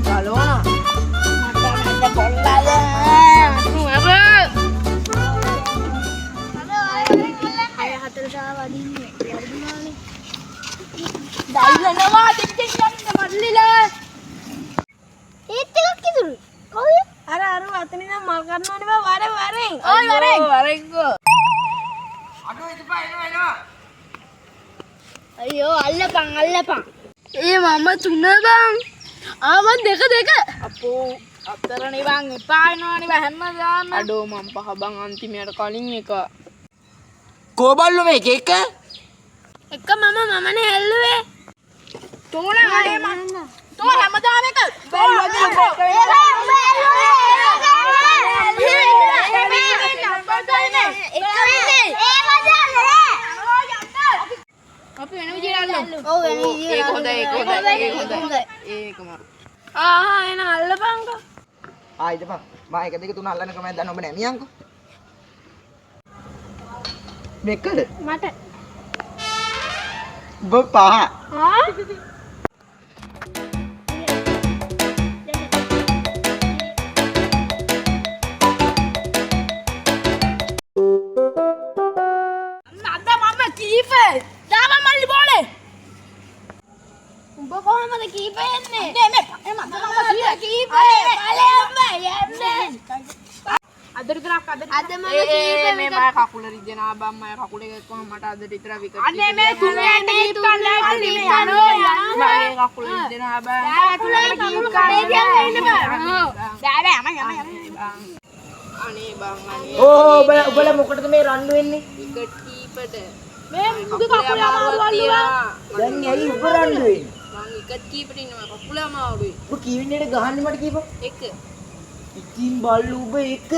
ගලවනවා. මට පොල්ලාද අය හතර ශා වදින්නේ වැඩිමානේ දල්ලනවා දෙකෙන් යන්න මල්ලිලා ඒත් එකක් ඉතුරු කොහේ අර අතන ඉඳන් මල් කරනවනේ බා වරෙන්. ඔය වරෙන්. වරෙන්කෝ. අඩෝ ඉතපා එනවා. අයියෝ අල්ලපන්. ඒ මම තුන බං. මම දෙක. අපෝ අතරනේ බං එපා වෙනවනේ බා හැමදාම. අඩෝ මම පහ බං අන්තිමයට කලින් එක. කෝබල්ලු මේක එක? එක මමනේ ඇල්ලුවේ. තෝලා අනේ මං. තෝ හැමදාම එක. අපි වෙන විදිහට අල්ලමු. ඔව් වෙන විදිහට. ඒක හොඳයි. ඒකම. එන අල්ලපන්කෝ. ඉතපන් මා 1 2 3 අල්ලන්න කමෙන් දන්න ඔබ නෑ මියන්කෝ මේකද මට ඔබ පහ උඹ කොහමද කීපේ එන්නේ? අද විතරක් අද මම කීපේ මේ මම කකුල රිදෙනවා බම් මම කකුල එකක්වම මට අද විතර විකට අනේ මේ තුනේට කීප් කරලා යනවා මගේ කකුල රිදෙනවා බම් කකුලේ කකුල කඩේ තියලා ඉන්න බෑ අනේ බම් අනේ ඔබලා මොකටද මේ රණ්ඩු වෙන්නේ විකට කීපට මේ මුදු කකුල අමාරුවලු දැන් ඇයි ඔබ රණ්ඩු වෙන්නේ මං විකට කීපට ඉන්නවා කකුල අමාරුයි ඔබ කීවෙන්නේට ගහන්නේ මට කීපන් එක ඉතින් බල්ලු ඔබ එක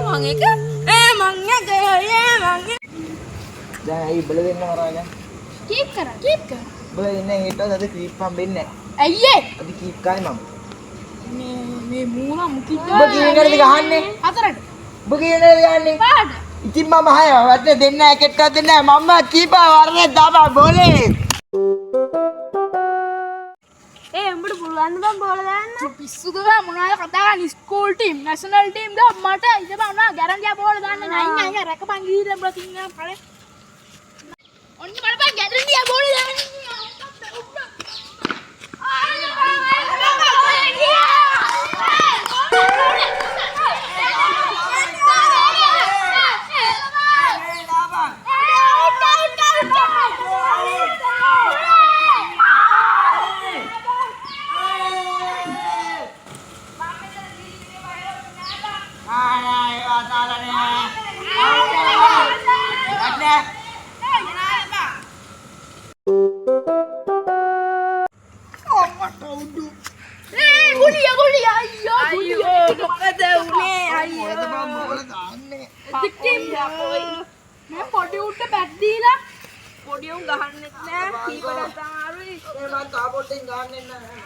මං එක මං එක දැන් ඇයි බල දෙන්න මරාගෙන කීප් කර ඔබ ඉන්නේ හෙටවත් අද කීප් හම්බෙන්නේ නැහැ අයියේ අද කීප් කායි මම මේ මූණ මුකිට ඔබ කීවෙන්නේද ගහන්නේ හතරට ඔබ කීවෙන්නේද ගහන්නේ පාට ඉතින් මම හය වටේ දෙන්න එකෙක්වත් දෙන්නේ නැහැ මම කීපා වරනේ දාපා බෝලේ උඹට පුළුවන් බං බෝල දාන්න පිස්සුද මොනවද කතා කරන්නේ ස්කූල් ටීම් නැෂනල් ටීම් ගා මට ඉතින් මොනවා ගැරන්ඩියා බෝල දාන්න නෑ අයියා රැකපන් ගිහින් උඹලා තින්නා පළේ ඔන්න බලපන් ගැරන්ඩියා බෝල දාන්න මේ පොඩි උට බැට් දීලා පොඩි උන් ගහන්නෙත් නෑ කීපට අමාරුයි මම තා පොට්ටෙන් ගහන්නේ නැහැ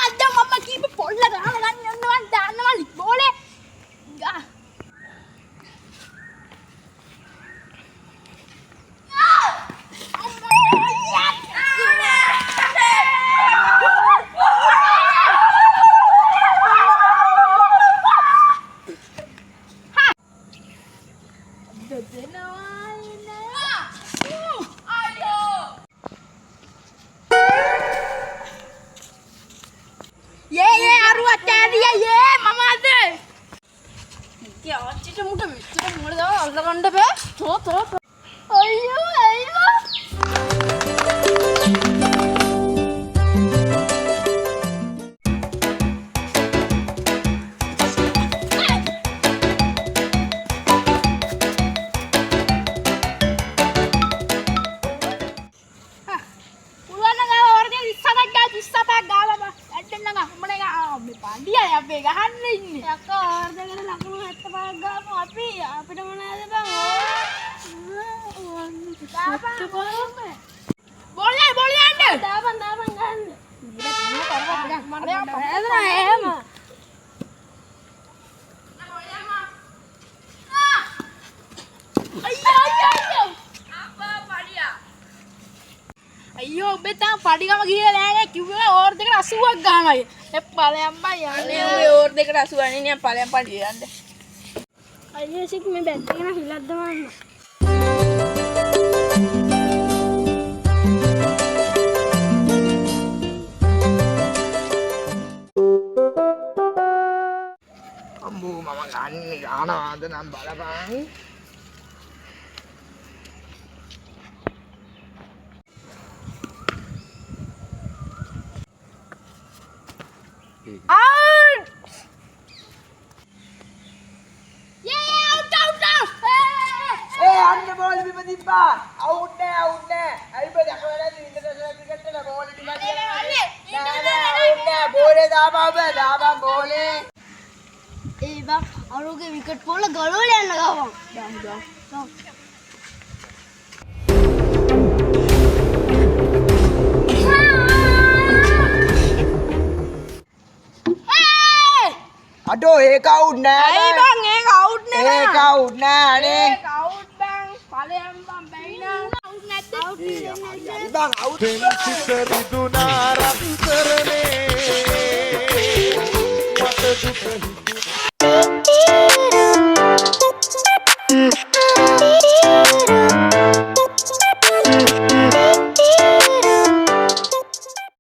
අද මම කීප පොල්ල ගහලා ගන්න යනවා දාන්නවා බෝලේ ගා අයියෝ ඔබේ තාම පඩිගම ගිහලා නෑනේ කිව්වා ඕවර් දෙකට 80ක් ගන්නවා. ඒ ඵලයන් බයි යන්නේ. ඔය ඕවර් දෙකට 80 නේ නියම් ඵලයන් පඩිය යන්න. අයියෝ සික් මේ බැට් එක න හිලක් දමන්න. අම්බෝ මම ගන්නේ ගානවාද නම් බලපන්. ආව්! අන්න බෝල් බිම තිබ්බා. අවුට් නෑ. අයි බෑ දැකලා නැද්ද ඉන්ටර්නැෂනල් ක්‍රිකට් වල බෝල් ටිකක් නෑ බෝලේ දාපන් බෝලේ. ඒ බා අරුගේ විකට් පොල ගලවල යන්න ගාවන්. දාම්. අඩෝ ඒක අවුට් නෑ. ඇයි බං ඒක අවුට් නේ. ඒක අවුට් නෑ අනේ. ඒක අවුට් බං. ඵලයන් බං බැයි නා. අවුට් නැත්තේ. බං අවුට්. පෙන්සිතරිදුනා රත්තරනේ මට දුක හිතේ